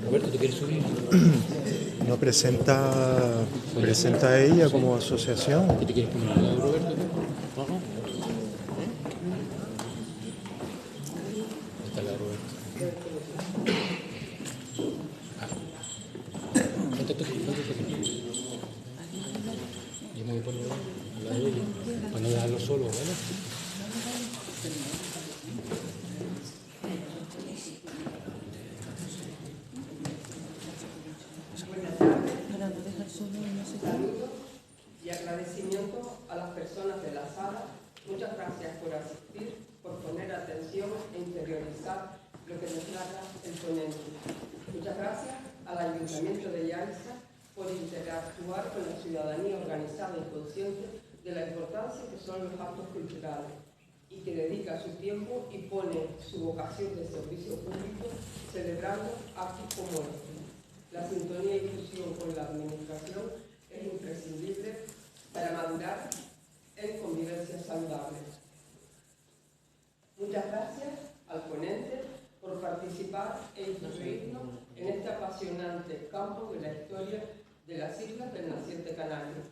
Roberto, ¿te quieres subir? No presenta a ella como asociación. ¿Qué te quieres poner al lado, Roberto? Ajá. Está al lado, Roberto. Yo me voy a poner al lado de ella para no dejarlo solo, ¿vale? Saludos y agradecimiento a las personas de la sala. Muchas gracias por asistir, por poner atención e interiorizar lo que nos narra el ponente. Muchas gracias al Ayuntamiento de Yaiza por interactuar con la ciudadanía organizada y consciente de la importancia que son los actos culturales y que dedica su tiempo y pone su vocación de servicio público celebrando actos como este. La sintonía y fusión con la administración es imprescindible para madurar en convivencia saludable. Muchas gracias al ponente por participar e instruirnos en este apasionante campo de la historia de las islas del naciente canario.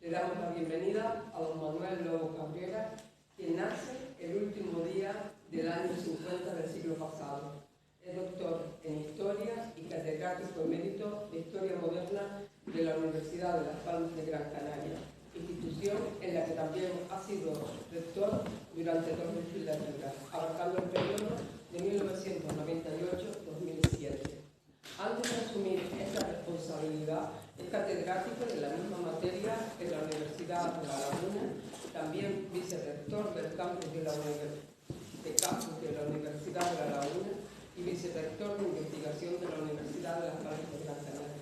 Le damos la bienvenida a don Manuel Lobo Cabrera, quien nace el último día del año 50 del siglo pasado. Es doctor en Historia y catedrático emérito de Historia Moderna de la Universidad de Las Palmas de Gran Canaria, institución en la que también ha sido rector durante 2 legislaturas, abarcando el periodo de 1998-2007. Antes de asumir esta responsabilidad, es catedrático de la misma materia en la Universidad de La Laguna, también vicerrector del campus de la Universidad de La Laguna y vicerrector de investigación de la Universidad de Las Palmas de Gran Canaria.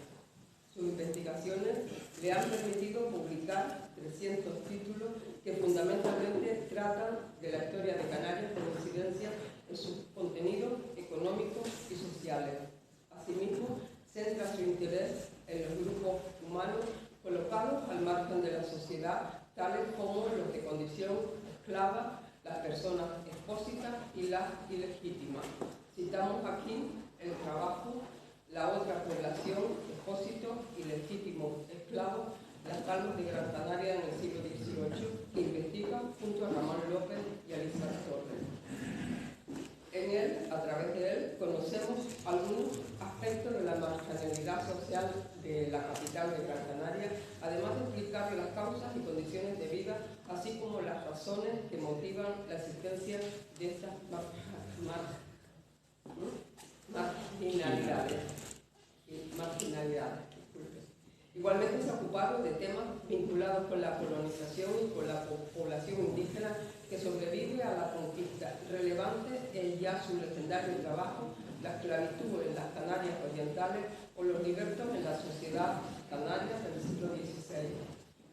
Sus investigaciones le han permitido publicar 300 títulos que fundamentalmente tratan de la historia de Canarias con incidencia en sus contenidos económicos y sociales. Asimismo, centra su interés en los grupos humanos colocados al margen de la sociedad, tales como los de condición esclava, las personas expósitas y las ilegítimas. Citamos aquí el trabajo La otra población, expósitos y legítimos esclavos, Las Palmas de Gran Canaria en el siglo XVIII, que investiga junto a Ramón López y Elizabeth Torres. En él, a través de él, conocemos algunos aspectos de la marginalidad social de la capital de Gran Canaria, además de explicar las causas y condiciones de vida, así como las razones que motivan la existencia de estas marginalidades. Igualmente se ha ocupado de temas vinculados con la colonización y con la población indígena que sobrevive a la conquista. Relevante es ya su legendario trabajo, La esclavitud en las Canarias Orientales o los libertos en la sociedad canaria del siglo XVI.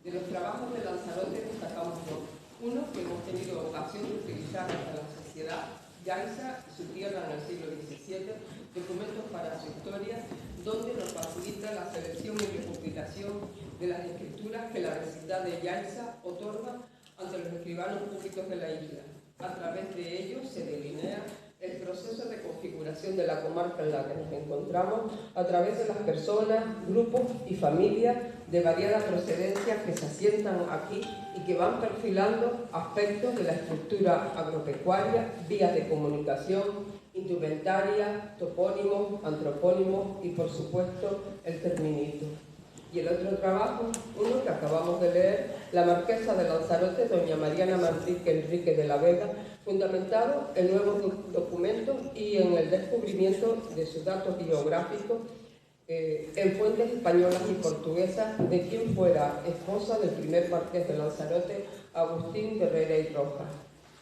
De los trabajos de Lanzarote destacamos dos. Uno que hemos tenido ocasión de utilizar hasta la sociedad Yaiza y su tierra en el siglo XVII, documentos para su historia, donde nos facilita la selección y recopilación de las escrituras que la vecindad de Yaiza otorga ante los escribanos públicos de la isla. A través de ellos se delinea el proceso de configuración de la comarca en la que nos encontramos a través de las personas, grupos y familias de variada procedencia que se asientan aquí y que van perfilando aspectos de la estructura agropecuaria, vías de comunicación, indumentaria, topónimos, antropónimos y, por supuesto, el terminito. Y el otro trabajo, uno que acabamos de leer, La Marquesa de Lanzarote, doña Mariana Manrique Enrique de la Vega, fundamentado en nuevos documentos y en el descubrimiento de sus datos biográficos en fuentes españolas y portuguesas de quien fuera esposa del primer marqués de Lanzarote, Agustín de Herrera y Rojas.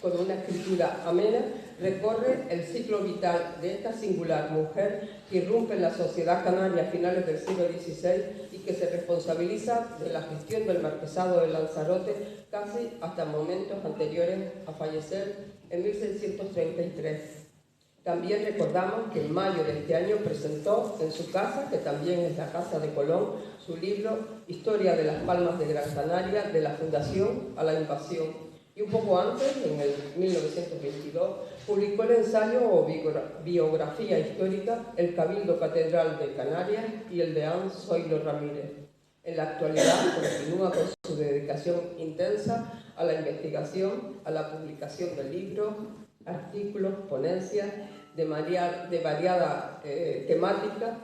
Con una escritura amena, recorre el ciclo vital de esta singular mujer que irrumpe en la sociedad canaria a finales del siglo XVI y que se responsabiliza de la gestión del marquesado de Lanzarote casi hasta momentos anteriores a fallecer en 1633. También recordamos que en mayo de este año presentó en su casa, que también es la Casa de Colón, su libro Historia de las Palmas de Gran Canaria, de la Fundación a la Invasión, Y un poco antes, en el 1922, publicó el ensayo o biografía histórica El Cabildo Catedral de Canarias y el deán Zoilo Ramírez. En la actualidad continúa con su dedicación intensa a la investigación, a la publicación de libros, artículos, ponencias de variada temática,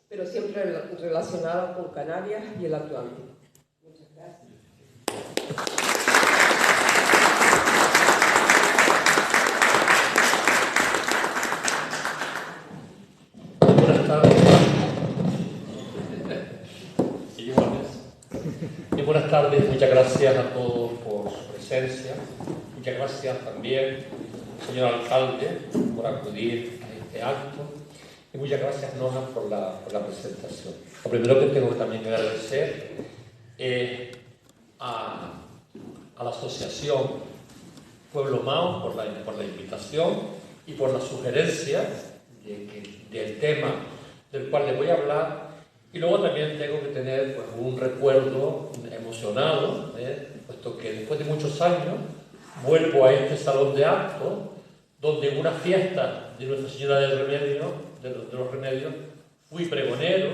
pero siempre relacionada con Canarias y el Atlántico. Muchas gracias. Buenas tardes. Y buenas tardes, muchas gracias a todos por su presencia. Muchas gracias también, señor alcalde, por acudir a este acto. Y muchas gracias, Nora, por la presentación. Lo primero que tengo también que agradecer es a la asociación Pueblo Mao por la invitación y por la sugerencia del tema del cual les voy a hablar. Y luego también tengo que tener pues, un recuerdo emocionado, puesto que después de muchos años vuelvo a este salón de actos, donde en una fiesta de Nuestra Señora del Remedio, de los Remedios, fui pregonero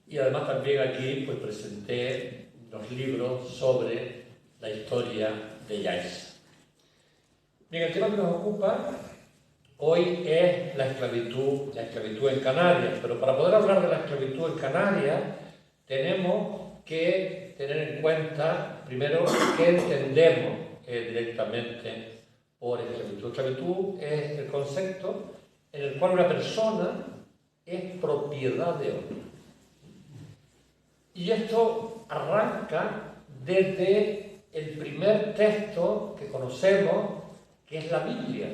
y además también aquí pues, presenté los libros sobre la historia de Yaiza. Bien, el tema que nos ocupa hoy es la esclavitud en Canarias, pero para poder hablar de la esclavitud en Canarias tenemos que tener en cuenta primero qué entendemos directamente por esclavitud. Esclavitud es el concepto en el cual una persona es propiedad de otra. Y esto arranca desde el primer texto que conocemos, que es la Biblia.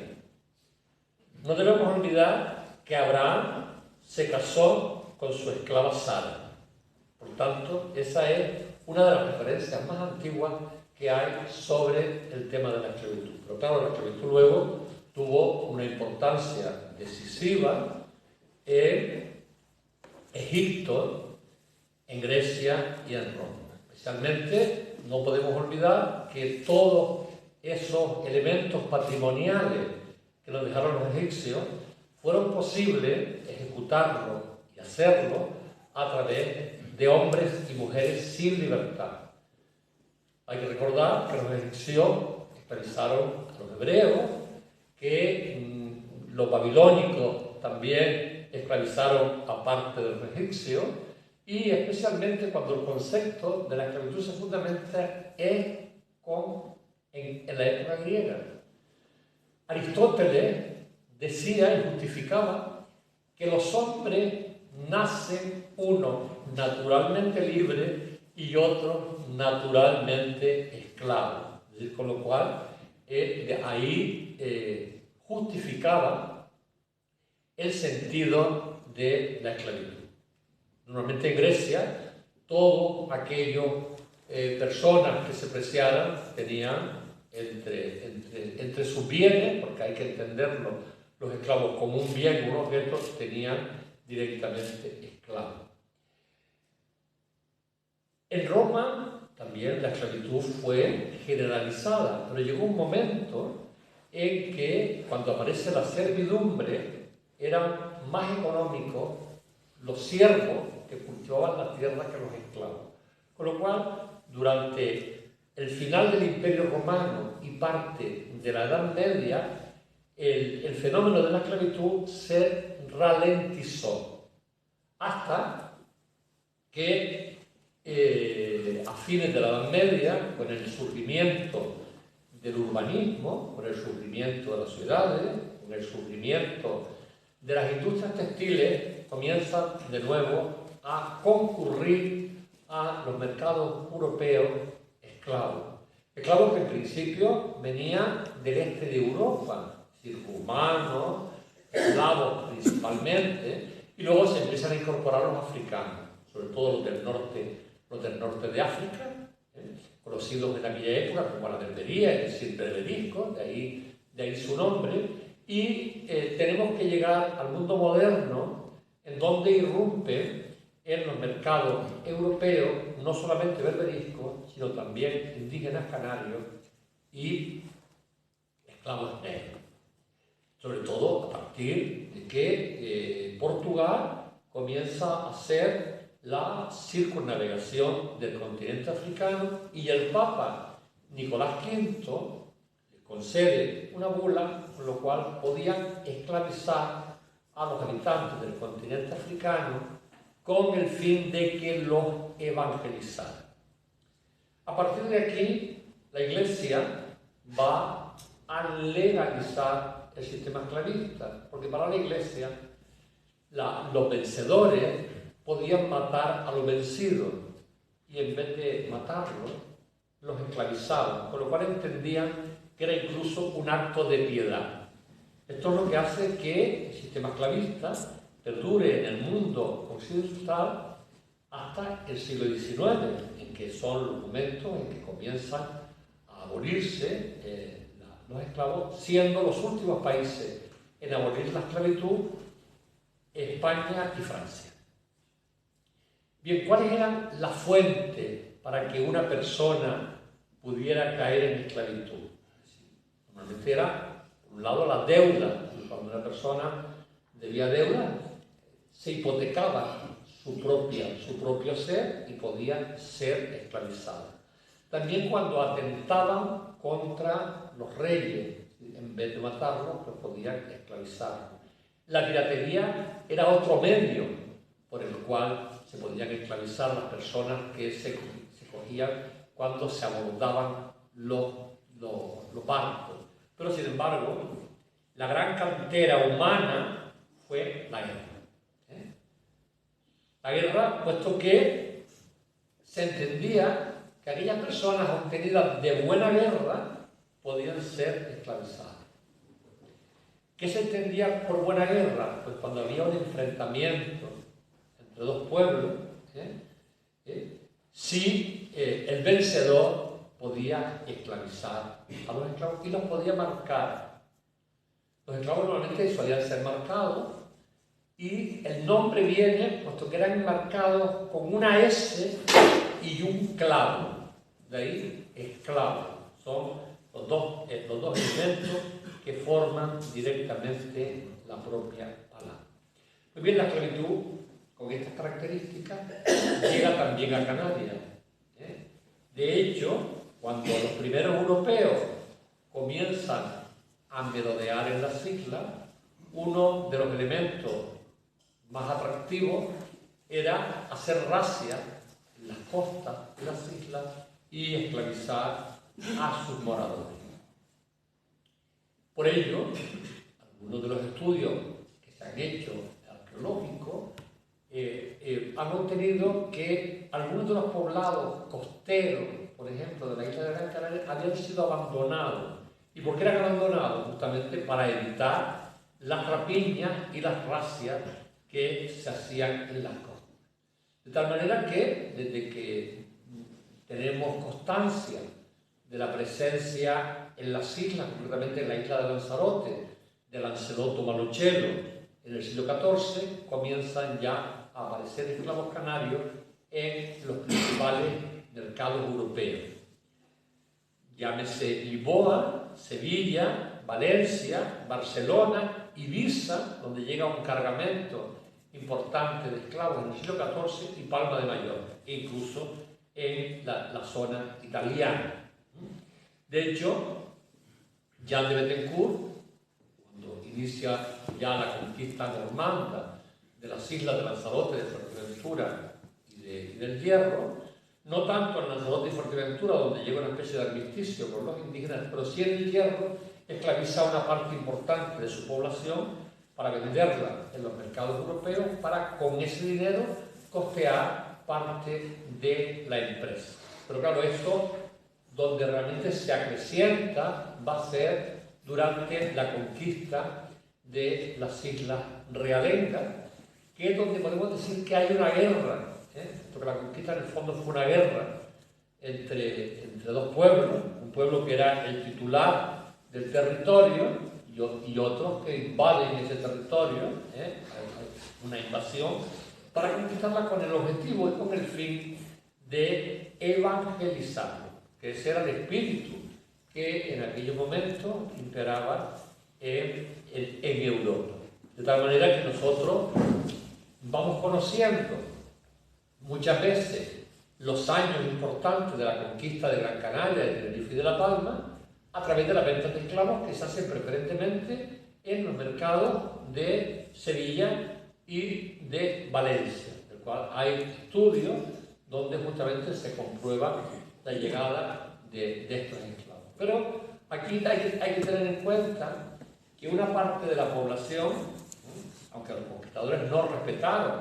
No debemos olvidar que Abraham se casó con su esclava Sara. Por tanto, esa es una de las referencias más antiguas que hay sobre el tema de la esclavitud. Pero claro, la esclavitud luego tuvo una importancia decisiva en Egipto, en Grecia y en Roma. Especialmente, no podemos olvidar que todos esos elementos patrimoniales que nos dejaron los egipcios, fueron posibles ejecutarlo y hacerlo a través de hombres y mujeres sin libertad. Hay que recordar que los egipcios esclavizaron a los hebreos, que los babilónicos también esclavizaron a parte de los egipcios, y especialmente cuando el concepto de la esclavitud se fundamenta es en la época griega. Aristóteles decía y justificaba que los hombres nacen uno naturalmente libre y otro naturalmente esclavo. Es decir, con lo cual de ahí justificaba el sentido de la esclavitud. Normalmente en Grecia, todos aquellos personas que se preciaran tenían entre sus bienes, porque hay que entenderlo, los esclavos como un bien, un objeto, tenían directamente esclavos. En Roma también la esclavitud fue generalizada, pero llegó un momento en que cuando aparece la servidumbre eran más económicos los siervos que cultivaban la tierra que los esclavos. Con lo cual, durante el final del Imperio Romano y parte de la Edad Media, el fenómeno de la esclavitud se ralentizó hasta que a fines de la Edad Media, con el surgimiento del urbanismo, con el surgimiento de las ciudades, con el surgimiento de las industrias textiles, comienzan de nuevo a concurrir a los mercados europeos esclavos que en principio venían del este de Europa, es decir, rumanos, eslavos principalmente, y luego se empiezan a incorporar los africanos, sobre todo los del norte de África, conocidos en aquella época como la berbería, es decir, berberisco, de ahí su nombre, y tenemos que llegar al mundo moderno, en donde irrumpe en los mercados europeos, no solamente berberiscos, sino también indígenas canarios y esclavos negros. Sobre todo a partir de que Portugal comienza a hacer la circunnavegación del continente africano y el Papa Nicolás V le concede una bula con lo cual podían esclavizar a los habitantes del continente africano con el fin de que los evangelizaran. A partir de aquí, la Iglesia va a legalizar el sistema esclavista, porque para la Iglesia los vencedores podían matar a los vencidos y en vez de matarlos, los esclavizaban, con lo cual entendían que era incluso un acto de piedad. Esto es lo que hace que el sistema esclavista perdure en el mundo occidental hasta el siglo XIX, en que son los momentos en que comienzan a abolirse los esclavos, siendo los últimos países en abolir la esclavitud España y Francia. Bien, ¿cuáles eran las fuentes para que una persona pudiera caer en esclavitud? Normalmente era, por un lado, la deuda. Cuando una persona debía deuda, se hipotecaba su propio ser y podía ser esclavizada. También cuando atentaban contra los reyes, en vez de matarlos, pues podían esclavizarlos. La piratería era otro medio por el cual se podían esclavizar las personas que se cogían cuando se abordaban los barcos. Pero sin embargo, la gran cantera humana fue la guerra. La guerra, puesto que se entendía que aquellas personas obtenidas de buena guerra podían ser esclavizadas. ¿Qué se entendía por buena guerra? Pues cuando había un enfrentamiento entre dos pueblos, si el vencedor podía esclavizar a los esclavos y los podía marcar. Los esclavos normalmente solían ser marcados y el nombre viene, puesto que eran marcados con una S y un clavo. De ahí, esclavo. Son los dos elementos que forman directamente la propia palabra. Muy bien, la esclavitud, con estas características, llega también a Canarias. De hecho, cuando los primeros europeos comienzan a merodear en las islas, uno de los elementos más atractivos era hacer razzia en las costas de las islas y esclavizar a sus moradores. Por ello, algunos de los estudios que se han hecho arqueológicos han obtenido que algunos de los poblados costeros, por ejemplo, de la isla de Gran Canaria, habían sido abandonados. ¿Y por qué eran abandonados? Justamente para evitar las rapiñas y las razzias que se hacían en las costas. De tal manera que, desde que tenemos constancia de la presencia en las islas, concretamente en la isla de Lanzarote, de Lancelot Malochelo, en el siglo XIV, comienzan ya a aparecer esclavos canarios en los principales mercados europeos. Llámese Lisboa, Sevilla, Valencia, Barcelona, Ibiza, donde llega un cargamento importante de esclavos en el siglo XIV, y Palma de Mallorca, e incluso en la zona italiana. De hecho, Jean de Bettencourt, cuando inicia ya la conquista normanda de las islas de Lanzarote, de Fuerteventura y del Hierro, no tanto en Lanzarote y Fuerteventura, donde llega una especie de armisticio con los indígenas, pero sí en el Hierro, esclaviza una parte importante de su población para venderla en los mercados europeos, para con ese dinero costear parte de la empresa. Pero claro, esto, donde realmente se acrecienta, va a ser durante la conquista de las Islas Realengas, que es donde podemos decir que hay una guerra, porque la conquista en el fondo fue una guerra entre dos pueblos, un pueblo que era el titular del territorio y otros que invaden ese territorio, una invasión, para conquistarla con el objetivo y con el fin de evangelizarlo, que ese era el espíritu que en aquellos momentos imperaba en Europa. De tal manera que nosotros vamos conociendo muchas veces los años importantes de la conquista de Gran Canaria, de Tenerife y de La Palma, a través de la venta de esclavos que se hacen preferentemente en los mercados de Sevilla y de Valencia, del cual hay estudios donde justamente se comprueba la llegada de estos esclavos. Pero aquí hay que tener en cuenta que una parte de la población, aunque los conquistadores no respetaron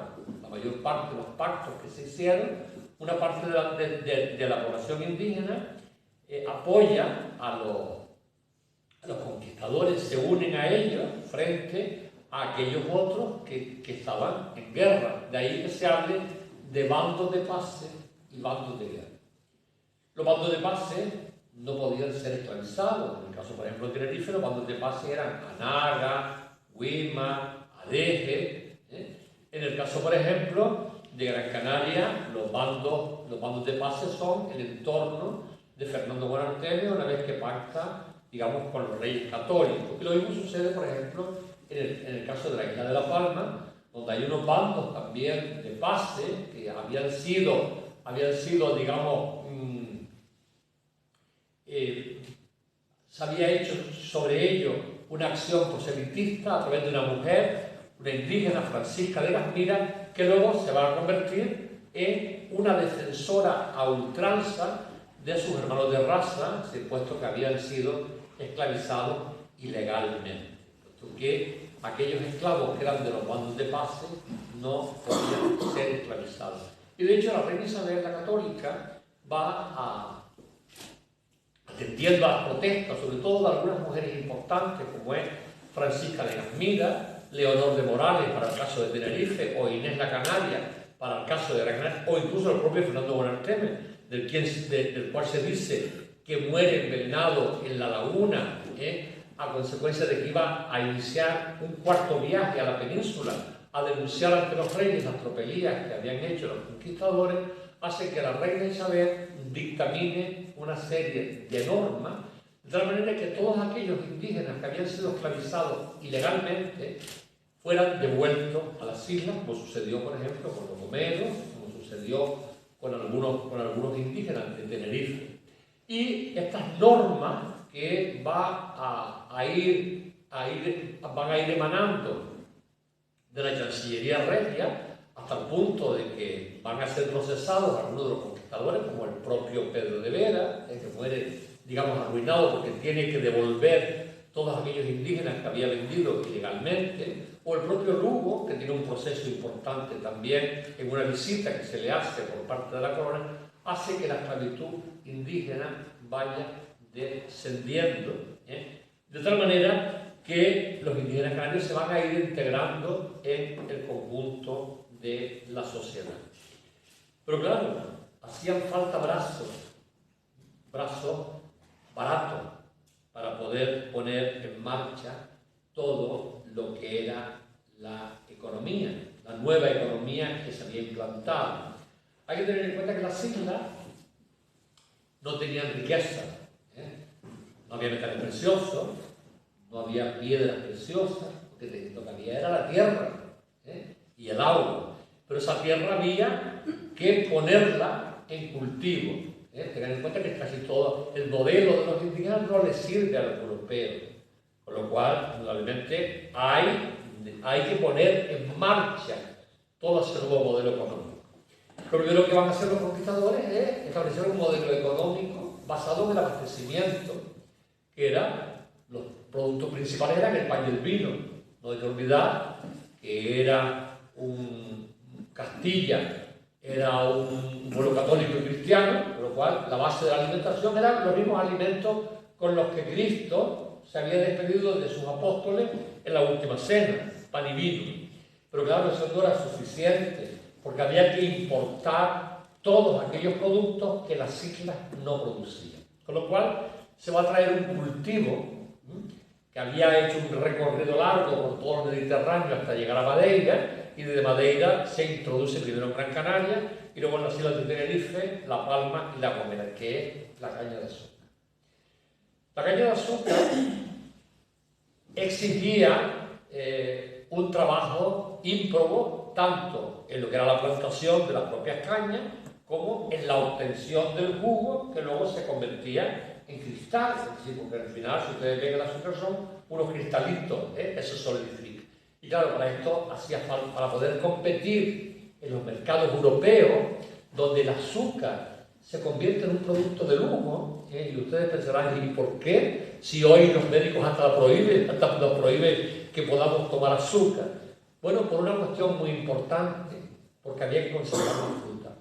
la mayor parte de los pactos que se hicieron, una parte de la población indígena apoya a los conquistadores, se unen a ellos frente a aquellos otros que estaban en guerra. De ahí que se hable de bandos de paz y bandos de guerra. Los bandos de paz no podían ser esclavizados. En el caso, por ejemplo, de Tenerife, los bandos de paz eran Anaga, Huima, Adeje. En el caso, por ejemplo, de Gran Canaria, los bandos de paz son el entorno de Fernando Buenarteme una vez que pacta, digamos, con los reyes católicos. Y lo mismo sucede, por ejemplo, en el caso de la isla de La Palma, donde hay unos bandos también de paz que habían sido, digamos, se había hecho sobre ello una acción proselitista a través de una mujer, una indígena, Francisca de Gasmira, que luego se va a convertir en una defensora a ultranza de sus hermanos de raza, puesto que habían sido esclavizados ilegalmente. Porque aquellos esclavos que eran de los bandos de paz no podían ser esclavizados. Y de hecho la reina Isabel la Católica va atendiendo a las protestas, sobre todo de algunas mujeres importantes, como es Francisca de Gasmira, Leonor de Morales para el caso de Tenerife, o Inés la Canaria para el caso de Gran Canaria, o incluso el propio Fernando Buenarteme, del cual se dice que muere envenenado en la laguna, a consecuencia de que iba a iniciar un cuarto viaje a la península a denunciar ante los reyes las tropelías que habían hecho los conquistadores, hace que la reina Isabel dictamine una serie de normas, de tal manera que todos aquellos indígenas que habían sido esclavizados ilegalmente fueran devueltos a las islas, como sucedió, por ejemplo, con los gomeros, como sucedió con algunos indígenas de Tenerife. Y estas normas que van a ir emanando de la Chancillería Regia, hasta el punto de que van a ser procesados algunos de los conquistadores, como el propio Pedro de Vera, que muere, digamos, arruinado porque tiene que devolver todos aquellos indígenas que había vendido ilegalmente, o el propio Lugo, que tiene un proceso importante también en una visita que se le hace por parte de la corona, hace que la esclavitud indígena vaya descendiendo, de tal manera que los indígenas canarios se van a ir integrando en el conjunto de la sociedad. Pero claro, hacían falta brazos baratos para poder poner en marcha todo lo que era la economía, la nueva economía que se había implantado. Hay que tener en cuenta que las islas no tenían riqueza, no había metales preciosos, no había piedras preciosas, lo que había era la tierra y el agua. Pero esa tierra había que ponerla en cultivo. Tengan en cuenta que casi todo el modelo de los indígenas no les sirve a los europeos, con lo cual, indudablemente, hay que poner en marcha todo ese nuevo modelo económico. Lo primero que van a hacer los conquistadores es establecer un modelo económico basado en el abastecimiento, que los productos principales eran el pan y el vino. No hay que olvidar que Castilla era un pueblo católico y cristiano, por lo cual la base de la alimentación eran los mismos alimentos con los que Cristo se había despedido de sus apóstoles en la última cena, pan y vino. Pero claro, eso no era suficiente, porque había que importar todos aquellos productos que las islas no producían. Con lo cual se va a traer un cultivo que había hecho un recorrido largo por todo el Mediterráneo hasta llegar a Madeira, y desde Madeira se introduce primero en Gran Canaria y luego en las islas de Tenerife, La Palma y La Gomera, que es la caña de azúcar. La caña de azúcar exigía un trabajo ímprobo, tanto en lo que era la plantación de las propias cañas, como en la obtención del jugo, que luego se convertía en cristal. Es decir, porque al final, si ustedes ven el azúcar, son unos cristalitos, eso solidifica. Y claro, para esto hacía falta, para poder competir en los mercados europeos, donde el azúcar se convierte en un producto de lujo, y ustedes pensarán, ¿y por qué? Si hoy los médicos hasta nos prohíben que podamos tomar azúcar. Bueno, por una cuestión muy importante, porque había que conservar la fruta.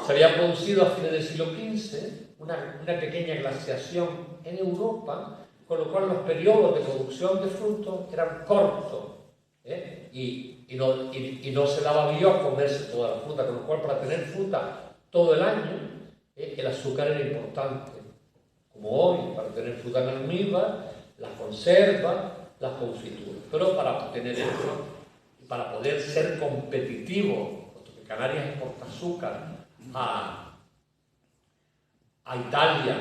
Se había producido a fines del siglo XV una pequeña glaciación en Europa, con lo cual los periodos de producción de frutos eran cortos, y no se daba vía a comerse toda la fruta, con lo cual para tener fruta todo el año, el azúcar era importante, como hoy, para tener fruta en almíbar, las conservas, las confituras. Pero para obtener eso, para poder ser competitivo, puesto que Canarias exporta azúcar a Italia,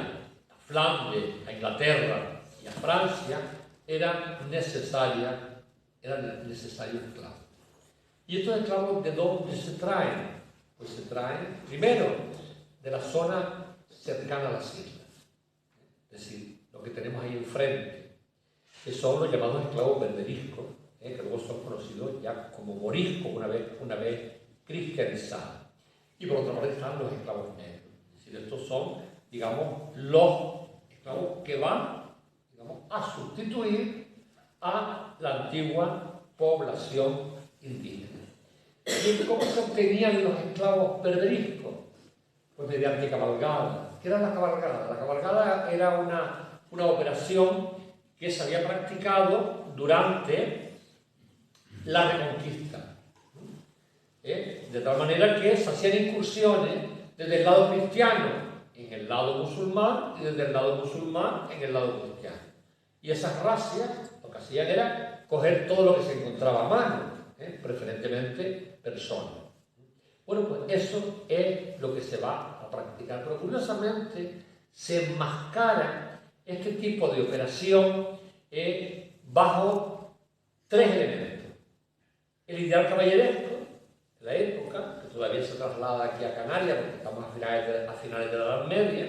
a Flandes, a Inglaterra y a Francia, eran necesarios esclavos. ¿Y estos esclavos de dónde se traen? Pues se traen, primero, de la zona cercana a las islas. Es decir, lo que tenemos ahí enfrente, que son los llamados esclavos berberiscos, que luego son conocidos ya como moriscos una vez cristianizados. Y por otra parte están los esclavos negros. Es decir, estos son, digamos, los esclavos que van, digamos, a sustituir a la antigua población indígena. ¿Y cómo se obtenían los esclavos berberiscos? Pues mediante cabalgada. ¿Qué era la cabalgada? La cabalgada era una operación que se había practicado durante la Reconquista. De tal manera que se hacían incursiones desde el lado cristiano en el lado musulmán y desde el lado musulmán en el lado cristiano. Y esas razias lo que hacían era coger todo lo que se encontraba a mano, preferentemente personas. Bueno, pues eso es lo que se va a practicar. Pero curiosamente se enmascara este tipo de operación bajo tres elementos. El ideal caballeresco, la época, que todavía se traslada aquí a Canarias, porque estamos a finales de la Edad Media,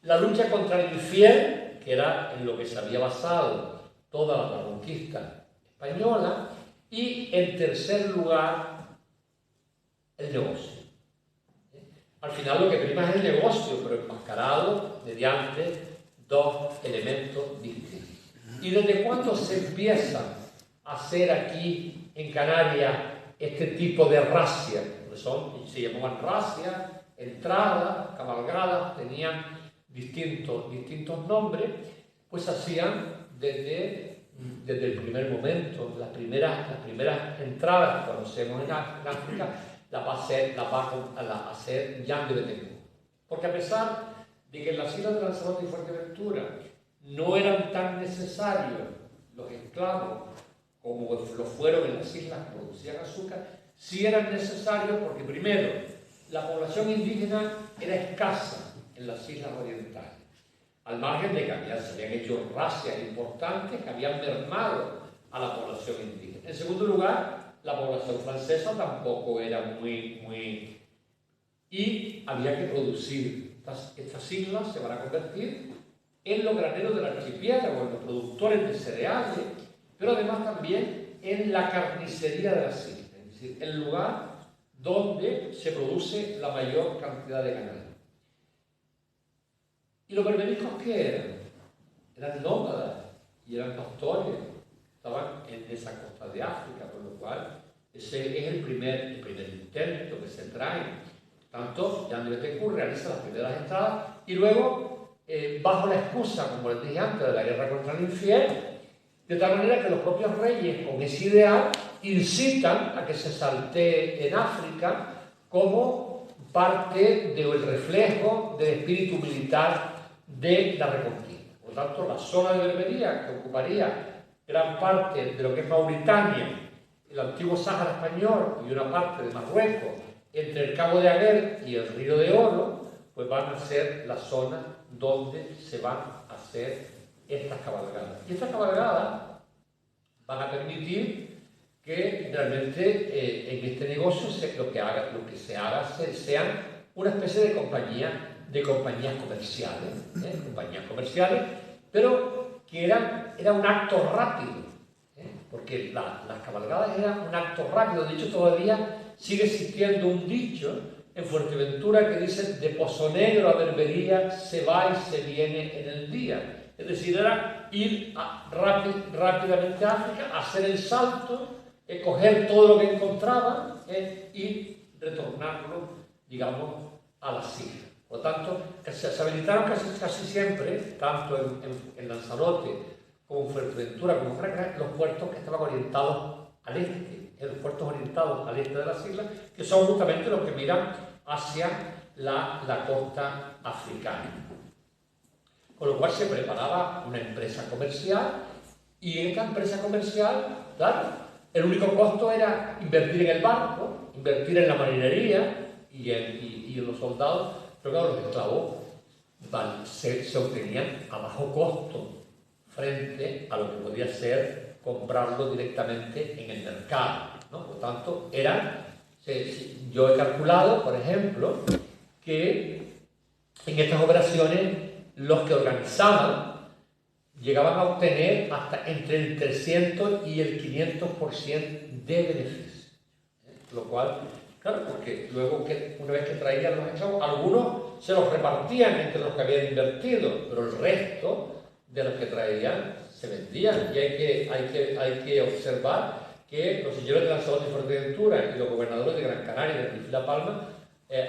la lucha contra el infiel, que era en lo que se había basado toda la conquista española, y en tercer lugar, el negocio. Al final lo que prima es el negocio, pero enmascarado mediante dos elementos distintos. ¿Y desde cuándo se empieza a hacer aquí en Canarias este tipo de razias? Pues se llamaban razias, entradas, cabalgadas, tenían distintos nombres, pues hacían desde el primer momento, las primeras entradas que conocemos en África, las va a hacer Jean de Bettencourt. Porque a pesar de que en las islas de Lanzarote y Fuerteventura no eran tan necesarios los esclavos como lo fueron en las islas que producían azúcar, sí eran necesarios porque primero, la población indígena era escasa en las islas orientales, al margen de que se habían hecho razias importantes que habían mermado a la población indígena. En segundo lugar, la población francesa tampoco era muy... y había que producir. Estas islas se van a convertir en los graneros del archipiélago, en los productores de cereales, pero además también en la carnicería de las islas, es decir, el lugar donde se produce la mayor cantidad de ganado. ¿Y los berberiscos qué eran? Eran nómadas y eran pastores, estaban en esa costa de África, con lo cual ese es el primer intento que se trae. Tanto, Jean de Bettencourt realiza las primeras entradas y luego, bajo la excusa, como les dije antes, de la guerra contra el infiel, de tal manera que los propios reyes, con ese ideal, incitan a que se saltee en África como parte del reflejo del espíritu militar de la Reconquista. Por lo tanto, la zona de Berbería, que ocuparía gran parte de lo que es Mauritania, el antiguo Sáhara español y una parte de Marruecos, entre el Cabo de Aguer y el Río de Oro, pues van a ser la zona donde se van a hacer estas cabalgadas. Y estas cabalgadas van a permitir que realmente en este negocio lo que se haga sean una especie de compañías comerciales, pero que era un acto rápido, porque las cabalgadas eran un acto rápido. De hecho, todavía sigue existiendo un dicho en Fuerteventura que dice: de Pozo Negro a Berbería se va y se viene en el día. Es decir, era ir rápidamente a África, hacer el salto, coger todo lo que encontraban y retornarlo, digamos, a las islas. Por lo tanto, se habilitaron casi siempre, tanto en Lanzarote como en Fuerteventura, como en Gran Canaria, los puertos que estaban orientados al este, los puertos orientados al este de las islas, que son justamente los que miran hacia la costa africana. Con lo cual se preparaba una empresa comercial, y en esta empresa comercial, claro, el único costo era invertir en el barco, invertir en la marinería y en los soldados, pero claro, los esclavos se obtenían a bajo costo frente a lo que podía ser comprarlo directamente en el mercado, ¿no? Por tanto, yo he calculado, por ejemplo, que en estas operaciones los que organizaban llegaban a obtener hasta entre el 300 y el 500% de beneficio. Lo cual, claro, porque luego una vez que traían los esclavos, algunos se los repartían entre los que habían invertido, pero el resto de los que traían se vendían. Y hay que observar que los señores de Lanzarote y Fuerteventura y los gobernadores de Gran Canaria y de Tenerife y La Palma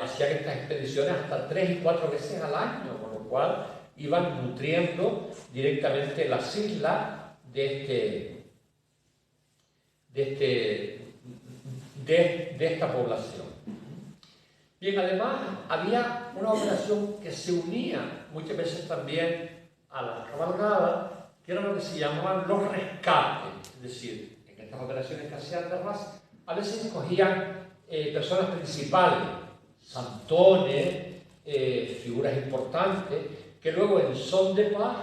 hacían estas expediciones hasta 3 y 4 veces al año, con lo cual iban nutriendo directamente las islas de esta población. Bien, además había una operación que se unía muchas veces también a las cabalgadas, que era lo que se llamaban los rescates. Es decir, en estas operaciones que hacían de raza, a veces escogían personas principales, santones, figuras importantes, que luego en son de paz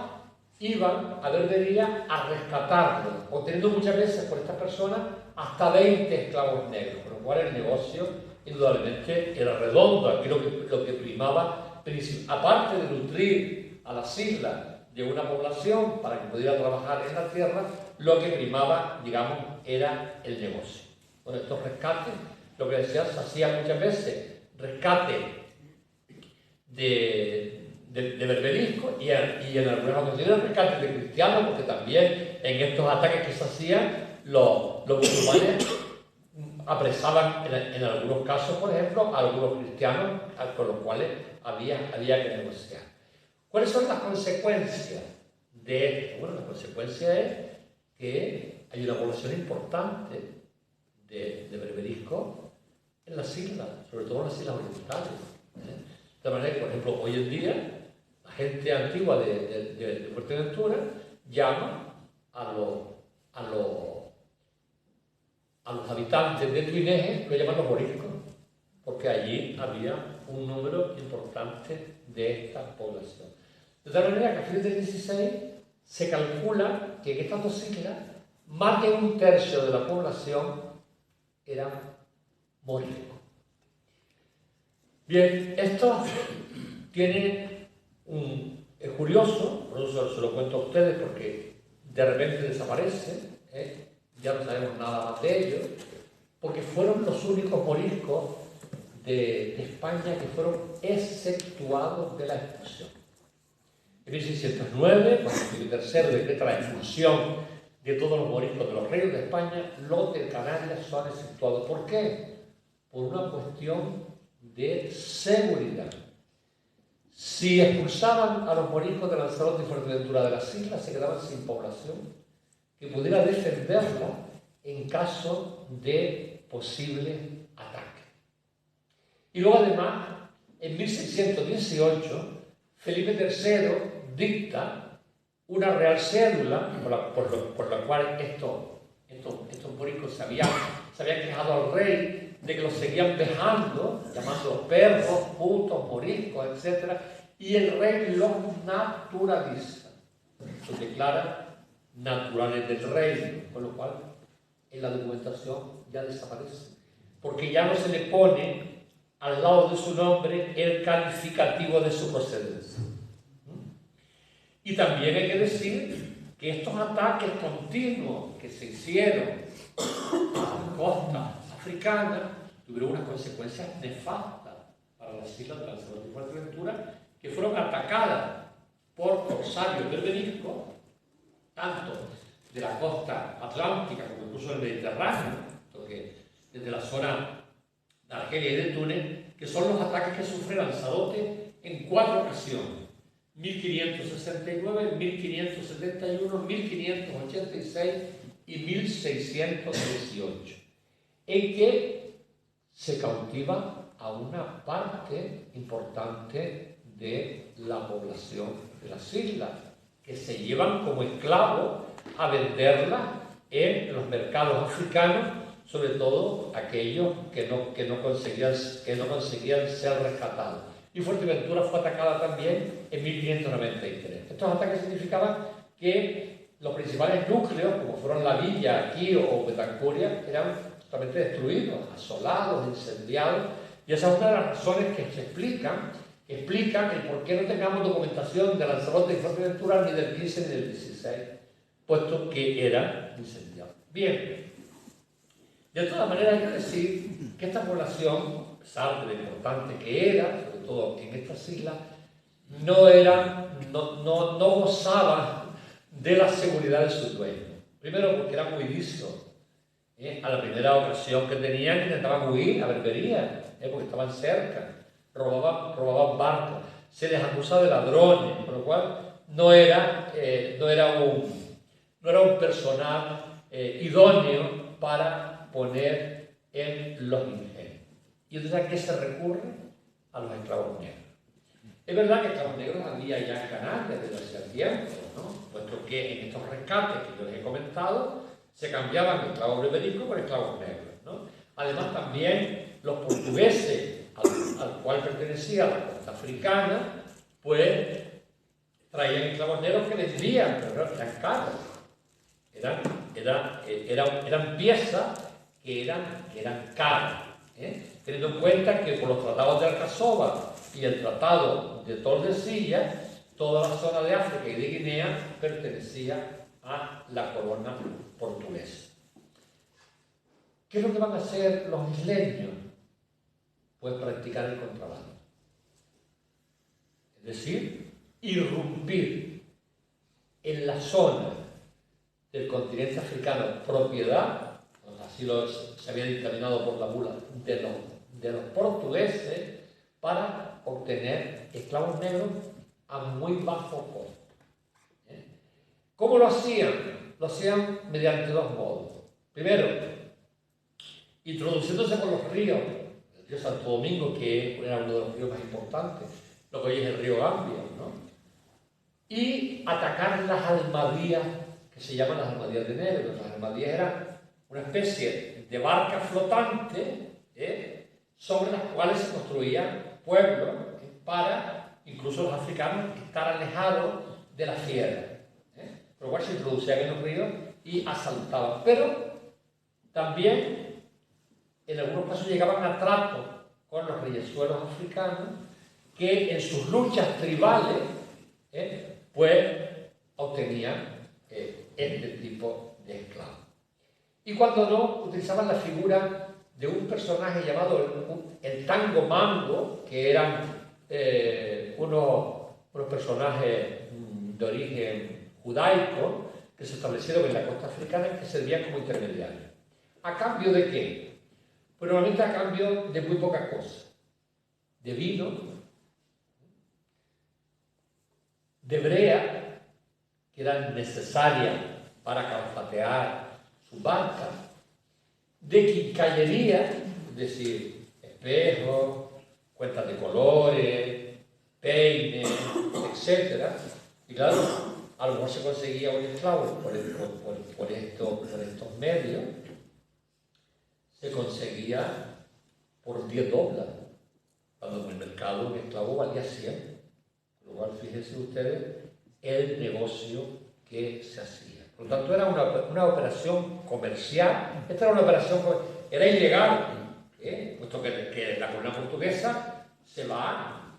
iban a Berbería a rescatarlos, obteniendo muchas veces por estas personas hasta 20 esclavos negros, con lo cual el negocio indudablemente era redondo. Aquí lo que primaba, aparte de nutrir a las islas de una población para que pudiera trabajar en la tierra, lo que primaba, digamos, era el negocio. Con estos rescates, lo que decía, se hacía muchas veces rescate de berberisco y en algunas ocasiones rescates de cristianos, porque también en estos ataques que se hacían los musulmanes apresaban en algunos casos, por ejemplo, a algunos cristianos con los cuales había que negociar. ¿Cuáles son las consecuencias de esto? Bueno, la consecuencia es que hay una población importante de berberisco en las islas, sobre todo en las islas orientales. De manera que, por ejemplo, hoy en día, la gente antigua de Fuerteventura llama a los habitantes de Tuineje, lo llaman los moriscos, porque allí había un número importante de esta población. De tal manera que a fines del 16 se calcula que en estas dos islas más de un tercio de la población eran moriscos. Bien, esto es curioso, por eso se lo cuento a ustedes, porque de repente desaparece, ya no sabemos nada más de ellos, porque fueron los únicos moriscos de España que fueron exceptuados de la expulsión. En 1609, cuando Felipe III decreta la expulsión de todos los moriscos de los reyes de España, los de Canarias son exceptuados. ¿Por qué? Por una cuestión de seguridad. Si expulsaban a los moriscos de Lanzarote y Fuerteventura de las islas, se quedaban sin población que pudiera defenderla en caso de posible ataque. Y luego, además, en 1618, Felipe III dicta una real cédula por la cual estos moriscos se habían quejado al rey de que los seguían vejando, llamándolos perros, putos, moriscos, etc. y el rey los naturaliza, los declara naturales del reino, con lo cual en la documentación ya desaparece, porque ya no se le pone al lado de su nombre el calificativo de su procedencia. Y también hay que decir que estos ataques continuos que se hicieron a la costa africana tuvieron unas consecuencias nefastas para las islas de Lanzarote y Fuerteventura, que fueron atacadas por corsarios berberiscos, tanto de la costa atlántica como incluso del Mediterráneo, desde la zona de Argelia y de Túnez, que son los ataques que sufre Lanzarote en 4 ocasiones: 1569, 1571, 1586 y 1618, en que se cautiva a una parte importante de la población de las islas, que se llevan como esclavos a venderlas en los mercados africanos, sobre todo aquellos que no conseguían ser rescatados. Y Fuerteventura fue atacada también en 1593. Estos ataques significaban que los principales núcleos, como fueron la villa aquí o Betancuria, eran totalmente destruidos, asolados, incendiados, y esa es una de las razones que se explican el por qué no tengamos documentación de Lanzarote y Fuerteventura ni del 15 ni del 16, puesto que eran incendiados. Bien, de todas maneras hay que decir que esta población, a pesar de lo importante que era, sobre todo en estas islas, no gozaban de la seguridad de sus dueños. Primero porque eran huidizos. A la primera ocasión que tenían, intentaban huir a Berbería, porque estaban cerca, robaban barcos, se les acusa de ladrones, por lo cual no era un personal idóneo para poner en los ingenios. ¿Y entonces a qué se recurre? A los esclavos negros. Es verdad que esclavos negros había ya en Canarias desde hace tiempo, ¿no? Puesto que en estos rescates que yo les he comentado se cambiaban esclavos berbericos por esclavos negros, ¿no? Además también los portugueses, al cual pertenecía la costa africana, pues traían esclavos negros que vendían, pero eran caros. Eran piezas que eran caras, teniendo en cuenta que por los tratados de Alcazaba y el tratado de Tordesillas, toda la zona de África y de Guinea pertenecía a la corona portuguesa. ¿Qué es lo que van a hacer los isleños? Pues practicar el contrabando. Es decir, irrumpir en la zona del continente africano propiedad, así se había dictaminado por la bula, de los portugueses, para obtener esclavos negros a muy bajo costo. ¿Cómo lo hacían? Lo hacían mediante 2 modos. Primero, introduciéndose por los ríos, el río Santo Domingo, que era uno de los ríos más importantes, lo que hoy es el río Gambia, ¿no? Y atacar las almadías, que se llaman las almadías de negros. Las almadías eran una especie de barcas flotantes sobre las cuales se construían pueblos para, incluso los africanos, estar alejados de la fiera. Por lo cual se introducían en los ríos y asaltaban. Pero también en algunos casos llegaban a trato con los reyesuelos africanos, que en sus luchas tribales pues obtenían este tipo de esclavos. Y cuando no, utilizaban la figura de un personaje llamado el Tango Mango, que eran unos personajes de origen judaico que se establecieron en la costa africana y que servían como intermediarios. ¿A cambio de qué? Pues normalmente a cambio de muy poca cosa. De vino, de brea, que eran necesarias para calfatear sus barcas, de quincallería, es decir, espejos, cuentas de colores, peines, etc. Y claro, a lo mejor se conseguía un esclavo por estos medios, se conseguía por $10, cuando en el mercado un esclavo valía 100. Por lo cual, fíjense ustedes el negocio que se hacía. Por lo tanto, era una operación comercial. Esta era una operación, era ilegal, puesto que la corona portuguesa se va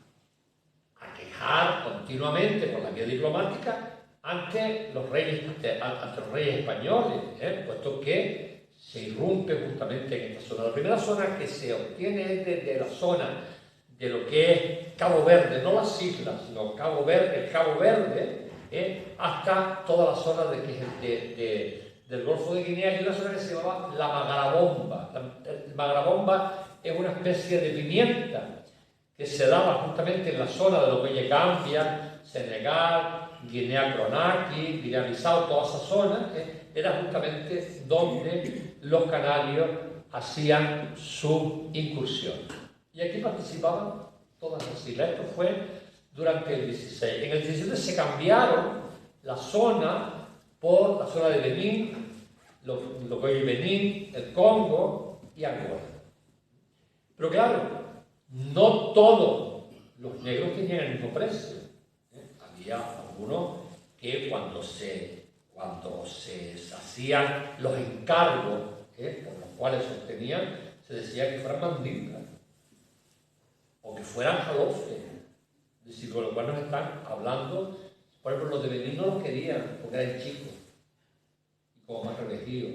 a quejar continuamente por la vía diplomática ante los reyes españoles, puesto que se irrumpe justamente en esta zona. La primera zona que se obtiene es desde la zona de lo que es Cabo Verde, no las islas, sino Cabo Verde, hasta toda la zona del Golfo de Guinea, y una zona que se llamaba la Magrabomba. La Magrabomba es una especie de pimienta que se daba justamente en la zona de lo que es Gambia, Senegal, Guinea-Conakry, Guinea-Bissau, toda esa zona, era justamente donde los canarios hacían su incursión. Y aquí participaban todas las islas. Esto fue durante el 16. En el 17 se cambiaron la zona por la zona de Benín, lo que es Benín, el Congo y Angola. Pero claro, no todos los negros tenían el mismo precio. Había algunos que cuando se hacían los encargos por los cuales se obtenían, se decía que fueran mandingas o que fueran jalofes. Es decir, con lo cual nos están hablando, por ejemplo, los de Benín no los querían porque eran chicos y como más revestidos,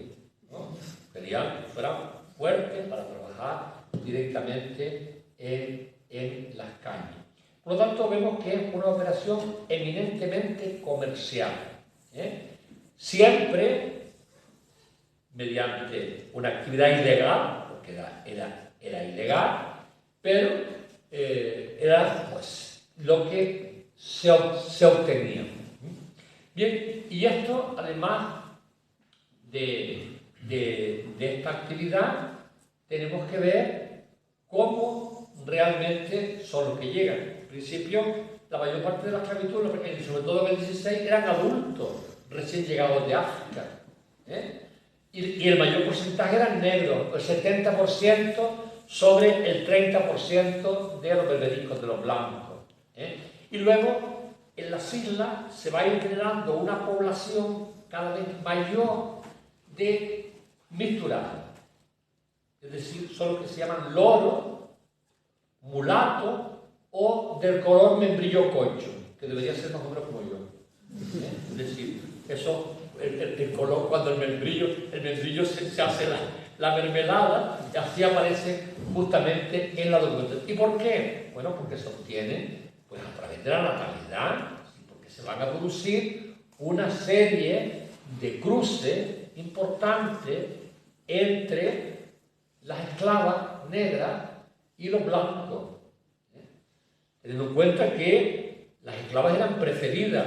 ¿no? Querían que fueran fuertes para trabajar directamente en las cañas. Por lo tanto, vemos que es una operación eminentemente comercial, siempre mediante una actividad ilegal, porque era ilegal, pero era pues lo que se obtenía. Bien, y esto, además de esta actividad, tenemos que ver cómo realmente son los que llegan. En principio, la mayor parte de la esclavitud, sobre todo en el 16, eran adultos recién llegados de África. Y el mayor porcentaje eran negros, el 70% sobre el 30% de los berberiscos, de los blancos. Y luego, en las islas se va a ir generando una población cada vez mayor de mixturados. Es decir, son los que se llaman loros, mulatos o del color membrillo cocho, que debería ser más o menos como yo. Es decir, eso, el color, cuando el membrillo se hace la mermelada, y así aparece justamente en la documentación. ¿Y por qué? Bueno, porque se obtiene pues, a través de la natalidad, porque se van a producir una serie de cruces importantes entre las esclavas negras y los blancos. Teniendo en cuenta que las esclavas eran preferidas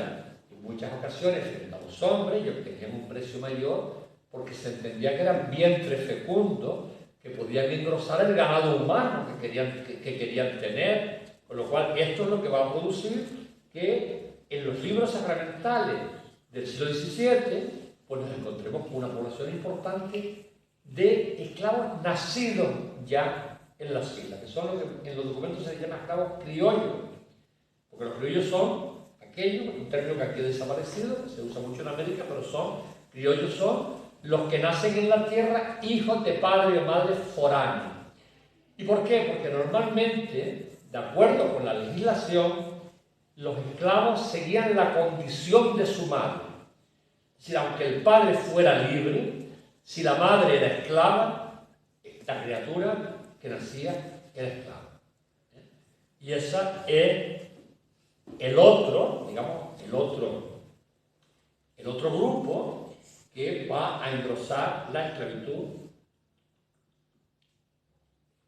en muchas ocasiones frente a los hombres y obtenían un precio mayor porque se entendía que eran vientres fecundos que podían engrosar el ganado humano que querían tener, con lo cual esto es lo que va a producir que en los libros sacramentales del siglo XVII pues nos encontremos con una población importante de esclavos nacidos ya en las islas, que son los que en los documentos se les llama esclavos criollos, porque los criollos son aquellos, un término que aquí ha desaparecido, que se usa mucho en América, pero criollos son los que nacen en la tierra hijos de padre o madre foráneos. ¿Y por qué? Porque normalmente, de acuerdo con la legislación, los esclavos seguían la condición de su madre. Es decir, aunque el padre fuera libre, si la madre era esclava, la criatura que nacía era esclava. Y ese es el otro, digamos, el otro grupo que va a engrosar la esclavitud.